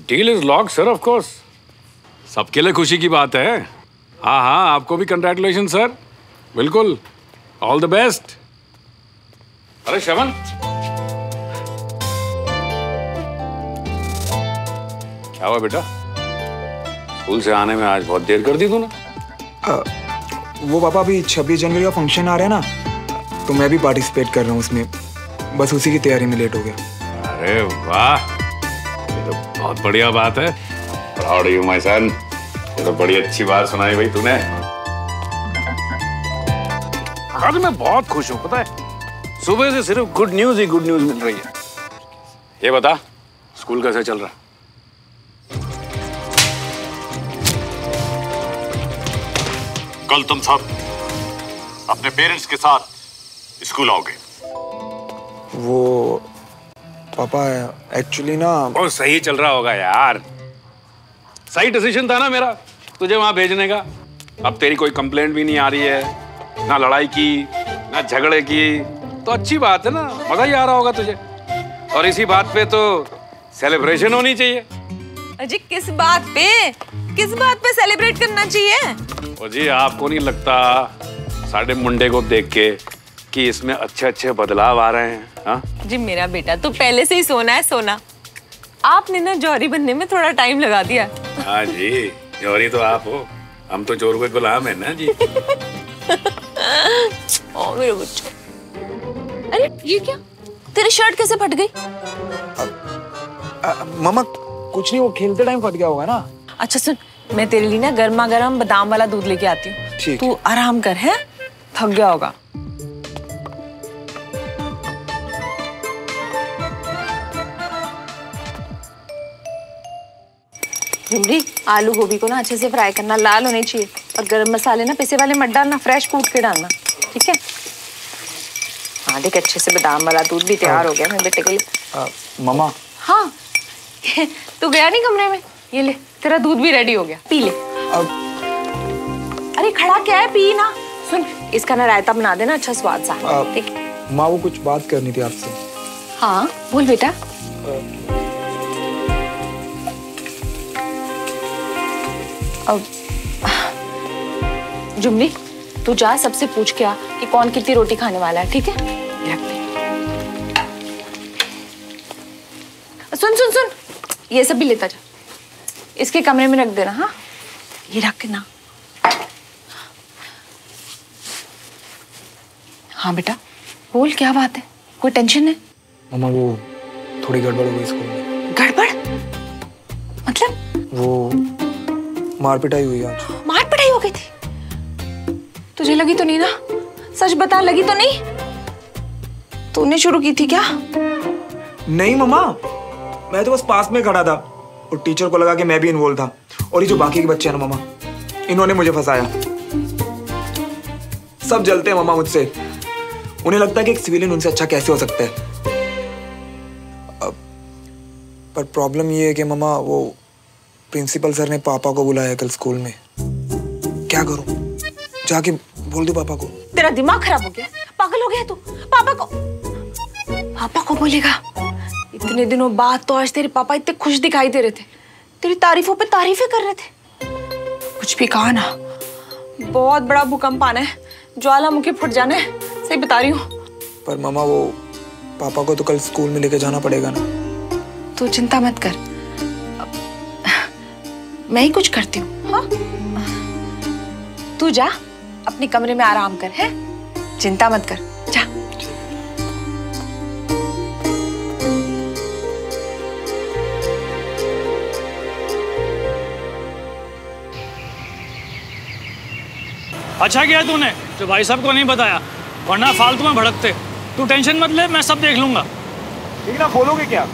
Deal is lock sir, of course. सबके लिए खुशी की बात है। हाँ हाँ, आपको भी कंग्रेचुलेशन सर। बिल्कुल, ऑल द बेस्ट। अरे शवन, क्या हुआ बेटा? स्कूल से आने में आज बहुत देर कर दी तूने। वो पापा अभी 26 जनवरी का फंक्शन आ रहा है ना, तो मैं भी पार्टिसिपेट कर रहा हूँ उसमें, बस उसी की तैयारी में लेट हो गया। अरे वाह, ये तो बहुत बढ़िया बात है। Proud you my son. ये तो बड़ी अच्छी बात सुनाई भाई तूने। आज मैं बहुत खुश हूँ, पता है, सुबह से सिर्फ गुड न्यूज ही गुड न्यूज मिल रही है। ये बता, स्कूल कैसे चल रहा? कल तुम सब अपने पेरेंट्स के साथ स्कूल आओगे। वो पापा एक्चुअली ना, बहुत सही चल रहा होगा यार। सही डिसीजन था ना मेरा तुझे वहां भेजने का। अब तेरी कोई कंप्लेंट भी नहीं आ रही है, ना लड़ाई की ना झगड़े की, तो अच्छी बात है ना, मजा ही आ रहा होगा तुझे। और इसी बात पे तो सेलिब्रेशन होनी चाहिए। अजी किस बात पे सेलिब्रेट करना चाहिए? ओ जी, आपको नहीं लगता साढ़े मुंडे को देख के कि इसमें अच्छे अच्छे बदलाव आ रहे हैं? हाँ जी, मेरा बेटा तो पहले से ही सोना है सोना। आपने ना जौहरी बनने में थोड़ा टाइम लगा दिया। हाँ जी, जौहरी तो आप हो, हम तो चोर के गुलाम है ना जी। ओ मेरे बच्चों, अरे ये क्या, तेरी शर्ट कैसे फट गई? मामा कुछ नहीं, वो खेलते टाइम फट गया होगा ना। अच्छा सुन, मैं तेरे लिए ना गर्मा गर्म बादाम वाला दूध लेके आती हूँ। ठीक। तू आराम कर, है, थक गया होगा। झुमरी, आलू गोभी को ना अच्छे से फ्राई करना, लाल होने चाहिए, और गरम मसाले ना पिसे वाले मत डालना, फ्रेश कूट के डालना, ठीक है? हाँ देख, अच्छे से बादाम वाला दूध भी तैयार हो गया मेरे बेटे के लिए। मामा। हाँ तू गया नहीं कमरे में, ये ले तेरा दूध भी रेडी हो गया, पी ले। अरे खड़ा क्या है, पी ना। सुन, इसका ना रायता बना देना, अच्छा स्वाद सा, ठीक है? माँ, वो कुछ बात करनी थी आपसे। हाँ बोल बेटा। अब जुमली, तू जा सबसे पूछ के आ कि कौन कितनी रोटी खाने वाला है, ठीक है? रख दे। सुन सुन सुन, ये सब भी लेता जा, इसके कमरे में रख देना। हाँ ये रख ना। हाँ बेटा बोल, क्या बात है, कोई टेंशन है? मामा वो थोड़ी गड़बड़ हो गई स्कूल में। गड़बड़ मतलब? वो मार पिटाई हुई आज। मार पिटाई हो गई थी? तुझे लगी तो नहीं ना? सच बता, लगी तो नहीं? तूने शुरू की थी क्या? नहीं मामा, मैं तो बस पास में खड़ा था और टीचर को लगा कि मैं भी इन्वॉल्व था, और ये जो बाकी के बच्चे हैं ना मामा, इन्होंने मुझे फंसाया। सब जलते हैं मामा मुझसे, उन्हें लगता है कि एक सिविलियन उनसे अच्छा कैसे हो सकता है। पर प्रॉब्लम ये है कि मामा, वो प्रिंसिपल सर ने पापा को बुलाया कल स्कूल में। क्या करूं, जाके बोल दो पापा को? तेरा दिमाग खराब हो गया, पागल हो गया तू? पापा को बोलेगा? इतने दिनों बाद तो आज तेरे पापा इतने खुश दिखाई दे रहे थे, तेरी तारीफों पे तारीफें कर रहे थे। कुछ भी कहा ना, बहुत बड़ा भूकंप आना है, ज्वालामुखी फट जाना है, सही बता रही हूँ। पर मामा, वो पापा को तो कल स्कूल में लेके जाना पड़ेगा ना। तू चिंता मत कर, मैं ही कुछ करती हूँ। हाँ तू जा अपने कमरे में आराम कर, है, चिंता मत कर, जा। अच्छा किया तूने जो भाई साहब को नहीं बताया, वरना फालतू में भड़कते। तू टेंशन मत ले, मैं सब देख लूंगा। ठीक ना, खोलोगे क्या?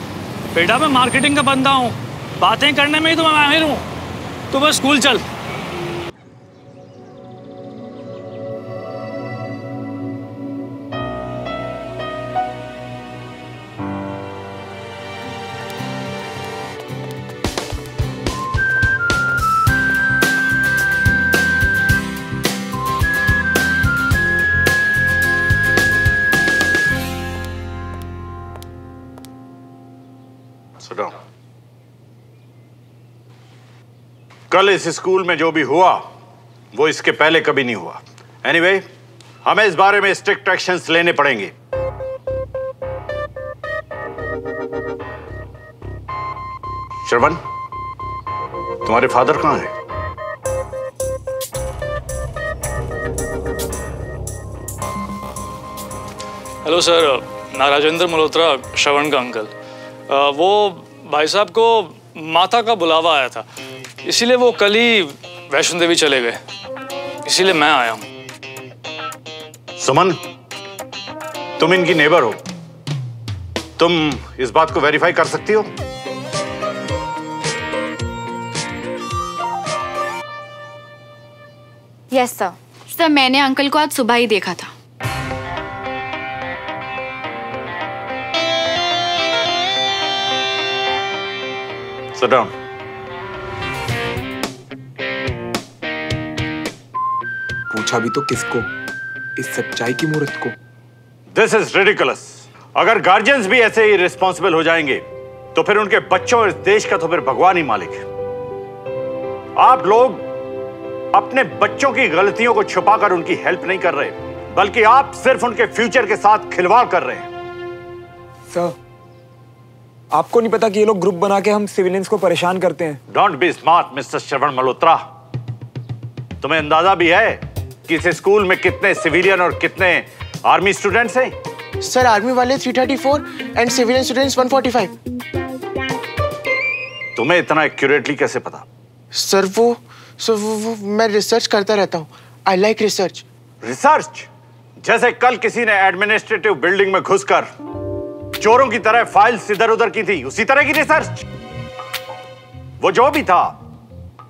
बेटा मैं मार्केटिंग का बंदा हूँ, बातें करने में ही तो मैं माहिर हूँ। तू बस स्कूल चल। Sit down. कल इस स्कूल में जो भी हुआ वो इसके पहले कभी नहीं हुआ। एनीवे, हमें इस बारे में स्ट्रिक्ट एक्शंस लेने पड़ेंगे। श्रवण, तुम्हारे फादर कहां हैं? हेलो सर, मैं राजेंद्र मल्होत्रा, श्रवण का अंकल। वो भाई साहब को माता का बुलावा आया था, इसीलिए वो कल ही वैष्णो देवी चले गए, इसीलिए मैं आया हूँ। सुमन, तुम इनकी नेबर हो, तुम इस बात को वेरीफाई कर सकती हो? Yes sir. सर, मैंने अंकल को आज सुबह ही देखा था। Sit down. पूछा भी तो किसको? इस सच्चाई की मूर्त को। This is ridiculous. अगर गार्जियंस भी ऐसे ही रिस्पॉन्सिबल हो जाएंगे तो फिर उनके बच्चों और इस देश का तो फिर भगवान ही मालिक है। आप लोग अपने बच्चों की गलतियों को छुपाकर उनकी हेल्प नहीं कर रहे, बल्कि आप सिर्फ उनके फ्यूचर के साथ खिलवाड़ कर रहे हैं। सर, आपको नहीं पता कि ये लोग ग्रुप बना के हम सिविलियंस को परेशान करते हैं? डोंट बी स्मार्ट मिस्टर श्रवण मल्होत्रा। तुम्हें अंदाजा भी है कि इस स्कूल में कितने सिविलियन और कितने आर्मी स्टूडेंट्स हैं? सर, आर्मी वाले 334 एंड सिविलियन स्टूडेंट्स 145। तुम्हें इतना एक्यूरेटली कैसे पता? सर, वो मैं रिसर्च करता रहता हूँ। I like research. रिसर्च? जैसे कल किसी ने एडमिनिस्ट्रेटिव बिल्डिंग में घुसकर चोरों की तरह फाइल्स इधर उधर की थी, उसी तरह की रिसर्च। वो जो भी था,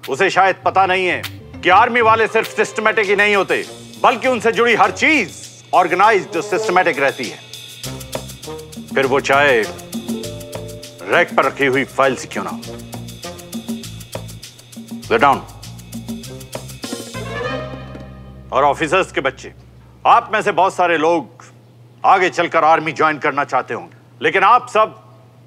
उसे शायद पता नहीं है कि आर्मी वाले सिर्फ सिस्टमैटिक ही नहीं होते, बल्कि उनसे जुड़ी हर चीज ऑर्गेनाइज्ड और सिस्टमैटिक रहती है। फिर वो चाहे रैक पर रखी हुई फाइल से क्यों ना हो। Sit down. और ऑफिसर्स के बच्चे, आप में से बहुत सारे लोग आगे चलकर आर्मी ज्वाइन करना चाहते होंगे, लेकिन आप सब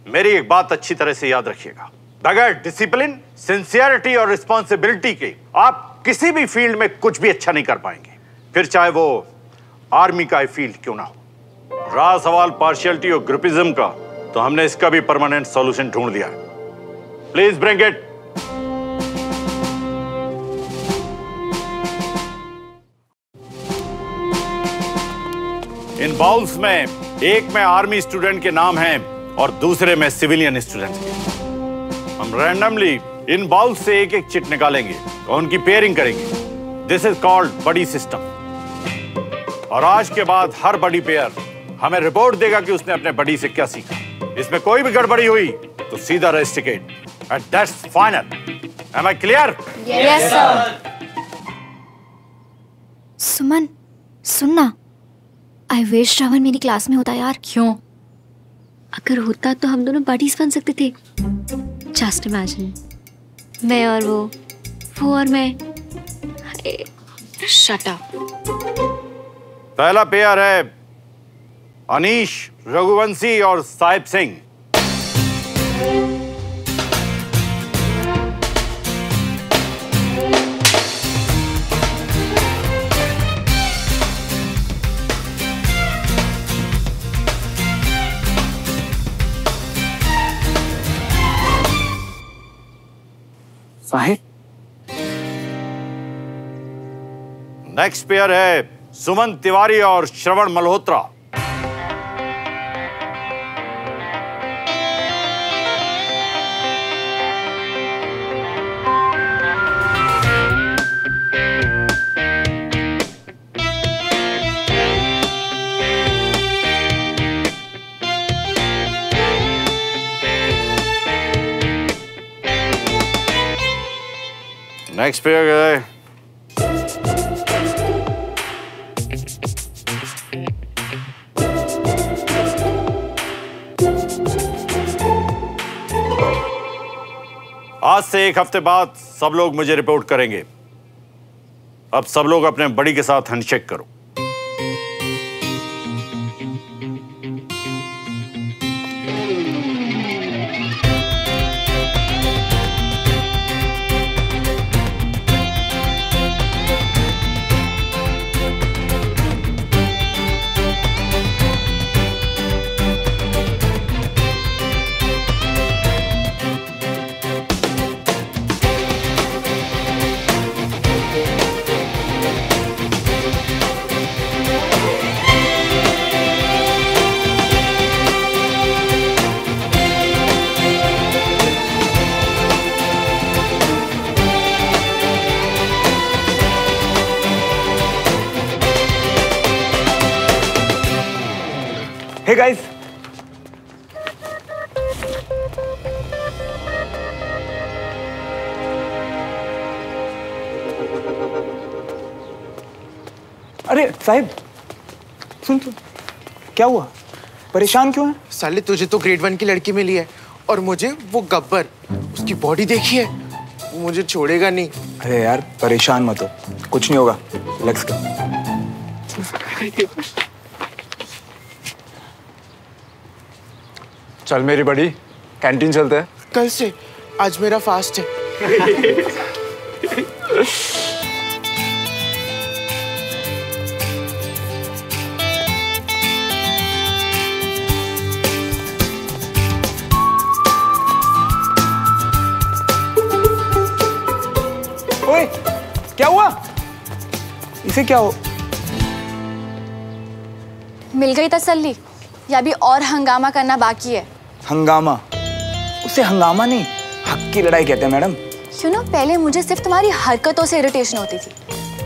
मेरी एक बात अच्छी तरह से याद रखिएगा। बगैर डिसिप्लिन, सिंसियरिटी और रिस्पॉन्सिबिलिटी के आप किसी भी फील्ड में कुछ भी अच्छा नहीं कर पाएंगे, फिर चाहे वो आर्मी का फील्ड क्यों ना हो। रहा सवाल पार्शियलिटी और ग्रुपिज्म का, तो हमने इसका भी परमानेंट सॉल्यूशन ढूंढ दिया है। Please bring it. In bowls में एक में आर्मी स्टूडेंट के नाम हैं और दूसरे में सिविलियन स्टूडेंट के। हम रैंडमली इन बाउल्स से एक एक चिट निकालेंगे और उनकी पेयरिंग करेंगे। This is called buddy system. और आज के बाद हर बडी पेयर हमें रिपोर्ट देगा कि उसने अपने बडी से क्या सीखा। इसमें कोई भी गड़बड़ी हुई तो सीधा rusticate, and that's final. Am I clear? Yes sir. Suman, सुनना, आई विश श्रवण मेरी क्लास में होता यार। क्यों? अगर होता तो हम दोनों बडीज बन सकते थे। जस्ट इमेजिन, मैं और वो और मैं। Shut up. पहला पेयर है अनीश, रघुवंशी और साहिब सिंह। साहिब। नेक्स्ट पेयर है सुमन तिवारी और श्रवण मल्होत्रा। नेक्स्ट पेयर है आज से एक हफ्ते बाद सब लोग मुझे रिपोर्ट करेंगे। अब सब लोग अपने बड़ी के साथ हैंडशेक करो। हे गाइस, अरे साहिब, सुन सुन, क्या हुआ? परेशान क्यों है? साले तुझे तो ग्रेड 1 की लड़की मिली है और मुझे वो गब्बर, उसकी बॉडी देखी है, वो मुझे छोड़ेगा नहीं। अरे यार परेशान मत हो, कुछ नहीं होगा, रिलैक्स कर। चल मेरी बड़ी, कैंटीन चलते हैं। कल से, आज मेरा फास्ट है। ओए, क्या हुआ? इसे क्या हो? मिल गई तसल्ली या भी और हंगामा करना बाकी है? हंगामा? उसे हंगामा नहीं, हक की लड़ाई कहते हैं मैडम। पहले मुझे सिर्फ तुम्हारी हरकतों से इरिटेशन होती थी,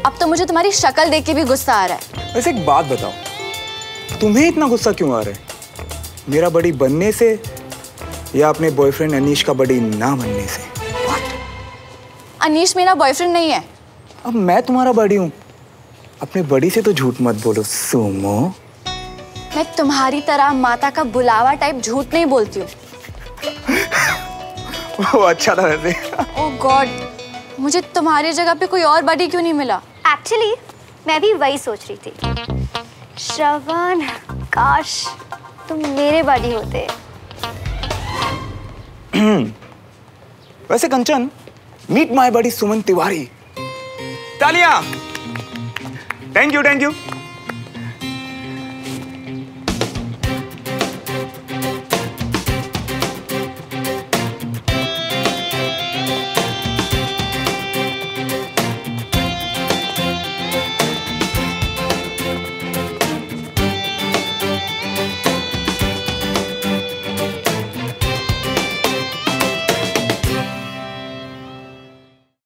अब तो मुझे तुम्हारी शक्ल देख के भी गुस्सा आ रहा है। वैसे एक बात बताओ, तुम्हें इतना गुस्सा क्यों आ रहा है? मेरा बड़ी बनने से या अपने बॉयफ्रेंड अनीश का बड़ी ना बनने से? अनीश मेरा बॉयफ्रेंड नहीं है। अब मैं तुम्हारा बड़ी हूँ, अपने बड़ी से तो झूठ मत बोलो सुमो। मैं तुम्हारी तरह माता का बुलावा टाइप झूठ नहीं बोलती हूँ। वो अच्छा था वैसे। ओह गॉड, मुझे तुम्हारी जगह पे कोई और बड़ी क्यों नहीं मिला? एक्चुअली मैं भी वही सोच रही थी। श्रवण, काश तुम मेरे बड़ी होते। वैसे कंचन, मीट माय बड़ी सुमन तिवारी। तालियां। Thank you, thank you.